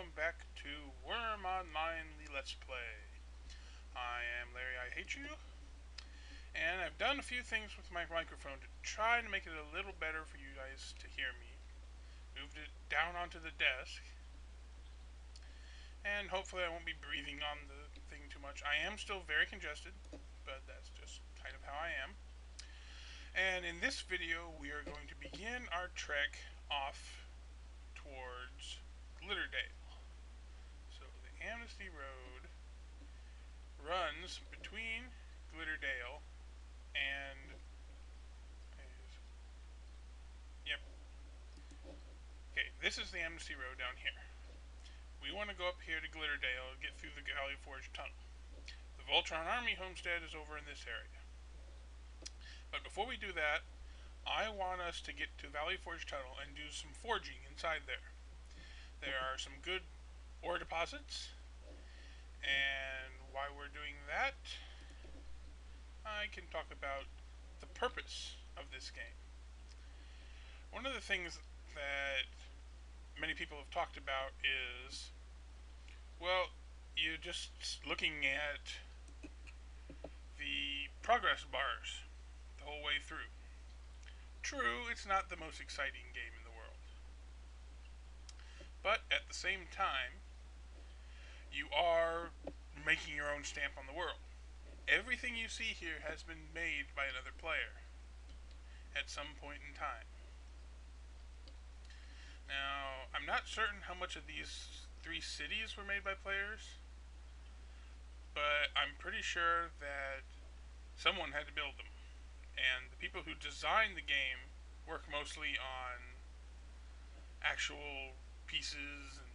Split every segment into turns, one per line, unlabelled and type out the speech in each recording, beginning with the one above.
welcome back to Wurm Online, the Let's Play. I am Larryihatechu, and I've done a few things with my microphone to try to make it a little better for you guys to hear me. Moved it down onto the desk, and hopefully I won't be breathing on the thing too much. I am still very congested, but that's just kind of how I am. And in this video, we are going to begin our trek off towards Glitterdale. So the Amnesty Road runs between Glitterdale and yep. Okay, this is the Amnesty Road down here. We want to go up here to Glitterdale and get through the Valley Forge Tunnel. The Voltron Army homestead is over in this area. But before we do that, I want us to get to Valley Forge Tunnel and do some forging inside there. There are some good ore deposits, and while we're doing that, I can talk about the purpose of this game. One of the things that many people have talked about is, well, you're just looking at the progress bars the whole way through. True, it's not the most exciting game in the world. But at the same time, you are making your own stamp on the world. Everything you see here has been made by another player at some point in time. Now, I'm not certain how much of these 3 cities were made by players, but I'm pretty sure that someone had to build them. And the people who designed the game work mostly on actual pieces, and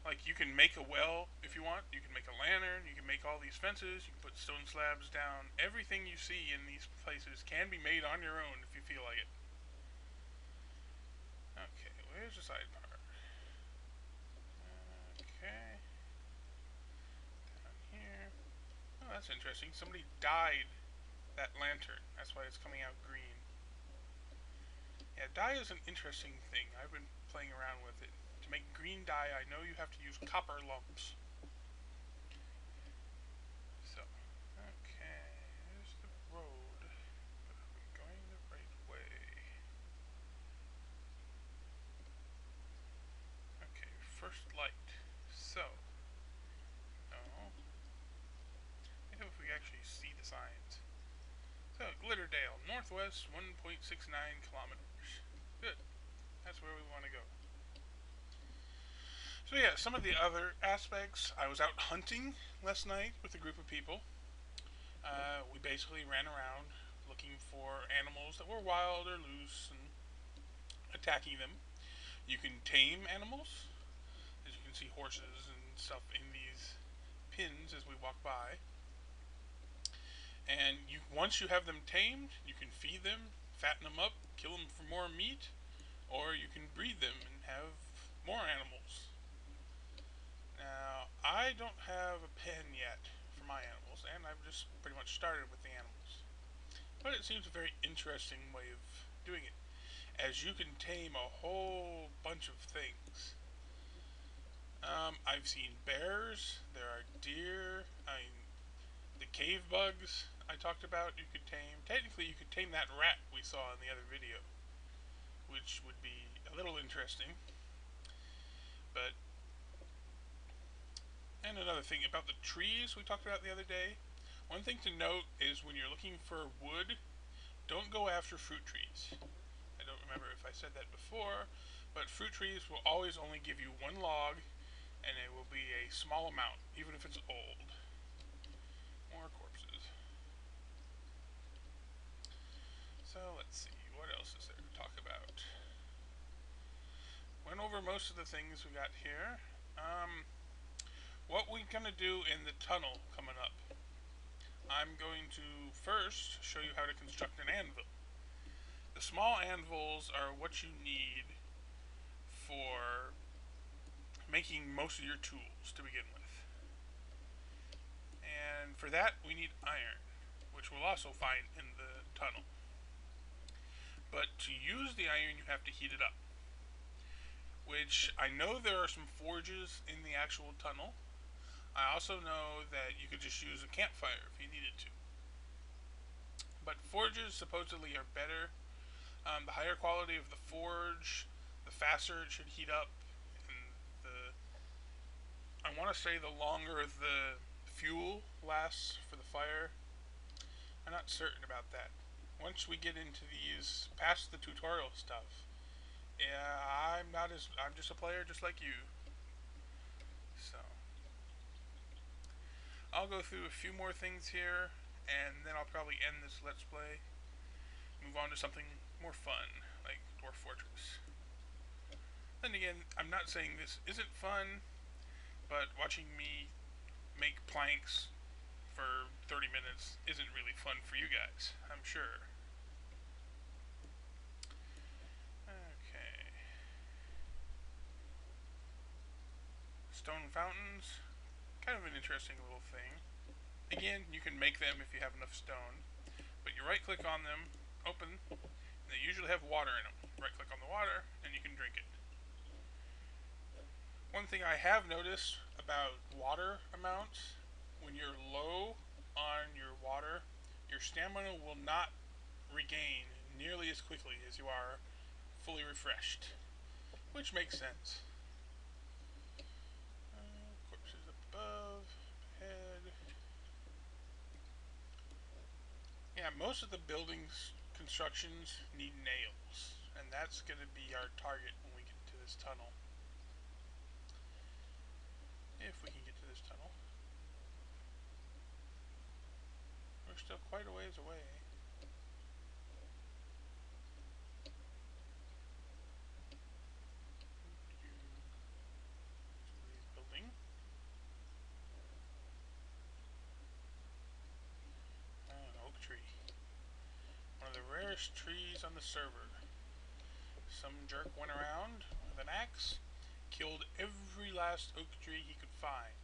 like, you can make a well if you want, you can make a lantern, you can make all these fences, you can put stone slabs down. Everything you see in these places can be made on your own if you feel like it. Okay, where's the side part? Okay. Down here. Oh, that's interesting. Somebody dyed that lantern. That's why it's coming out green. Yeah, dye is an interesting thing. I've been playing around with it. To make green dye, I know you have to use copper lumps. So, okay, there's the road. But are we going the right way? Okay, first light. So, no. I think if we actually see the signs. So, Glitterdale, northwest 1.69 kilometers. Good. That's where we want to go. So yeah, some of the other aspects, I was out hunting last night with a group of people. We basically ran around looking for animals that were wild or loose and attacking them. You can tame animals, as you can see horses and stuff in these pins as we walk by. And once you have them tamed, you can feed them, fatten them up, kill them for more meat, or you can breed them and have more animals. Now, I don't have a pen yet for my animals, and I've just pretty much started with the animals. But it seems a very interesting way of doing it, as you can tame a whole bunch of things. I've seen bears, there are deer, the cave bugs I talked about you could tame. Technically, you could tame that rat we saw in the other video, which would be a little interesting. But, and another thing about the trees we talked about the other day. One thing to note is when you're looking for wood, don't go after fruit trees. I don't remember if I said that before, but fruit trees will always only give you 1 log, and it will be a small amount, even if it's old. More corpses. So let's see, what else is there to talk about? Went over most of the things we got here. What we're going to do in the tunnel coming up. I'm going to first show you how to construct an anvil. The small anvils are what you need for making most of your tools to begin with. And for that we need iron, which we'll also find in the tunnel. But to use the iron you have to heat it up. When which I know there are some forges in the actual tunnel. I also know that you could just use a campfire if you needed to. But forges supposedly are better. The higher quality of the forge, the faster it should heat up, and I want to say the longer the fuel lasts for the fire. I'm not certain about that. Once we get into these past the tutorial stuff, yeah, I'm just a player just like you. So I'll go through a few more things here, and then I'll probably end this Let's Play. Move on to something more fun, like Dwarf Fortress. Then again, I'm not saying this isn't fun, but watching me make planks for 30 minutes isn't really fun for you guys, I'm sure. Okay. Stone fountains, kind of an interesting little thing. Again, you can make them if you have enough stone, but you right click on them, open, and they usually have water in them. Right click on the water and you can drink it. One thing I have noticed about water amounts, when you're low on your water, your stamina will not regain nearly as quickly as you are fully refreshed, which makes sense. Corpses up above, head. Yeah, most of the buildings constructions need nails, and that's going to be our target when we get to this tunnel. If we can get to this tunnel. We're still quite a ways away. Somebody's building. Oh, an oak tree. One of the rarest trees on the server. Some jerk went around with an axe, killed every last oak tree he could find.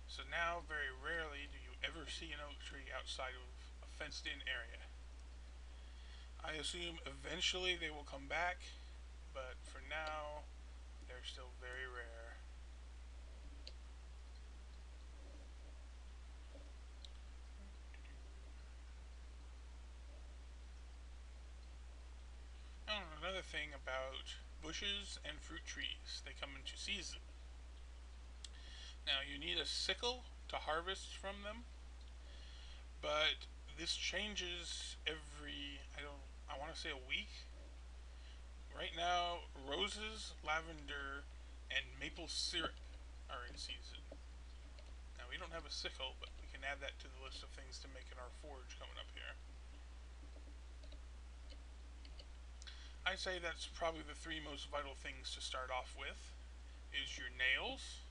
So now, very rarely do you ever see an oak tree outside of a fenced-in area. I assume eventually they will come back, but for now, they're still very rare. Oh, another thing about bushes and fruit trees, they come into season. Now you need a sickle to harvest from them, but this changes every, I want to say a week. Right now, roses, lavender, and maple syrup are in season. Now we don't have a sickle, but we can add that to the list of things to make in our forge coming up here. I say that's probably the three most vital things to start off with, is your nails,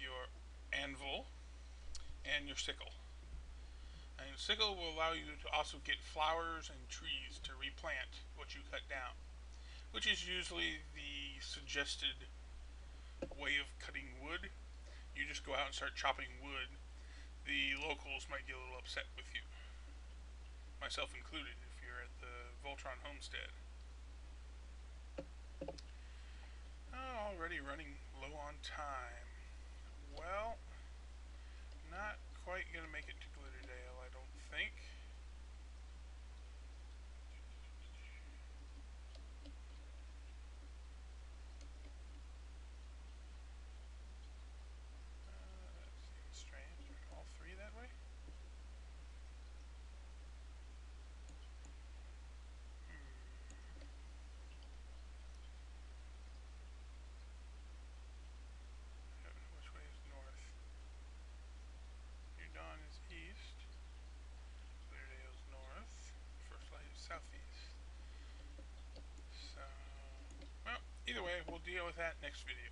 your anvil, and your sickle. And sickle will allow you to also get flowers and trees to replant what you cut down, which is usually the suggested way of cutting wood. You just go out and start chopping wood. The locals might get a little upset with you, myself included, if you're at the Voltron homestead. Already running low on time. Well, not quite going to make it to Glitterdale, I don't think. That seems strange. Are all three that way? I don't know which way is north. New Dawn is east. Glitterdale's north. First Light is southeast. So, well, either way, we'll deal with that next video.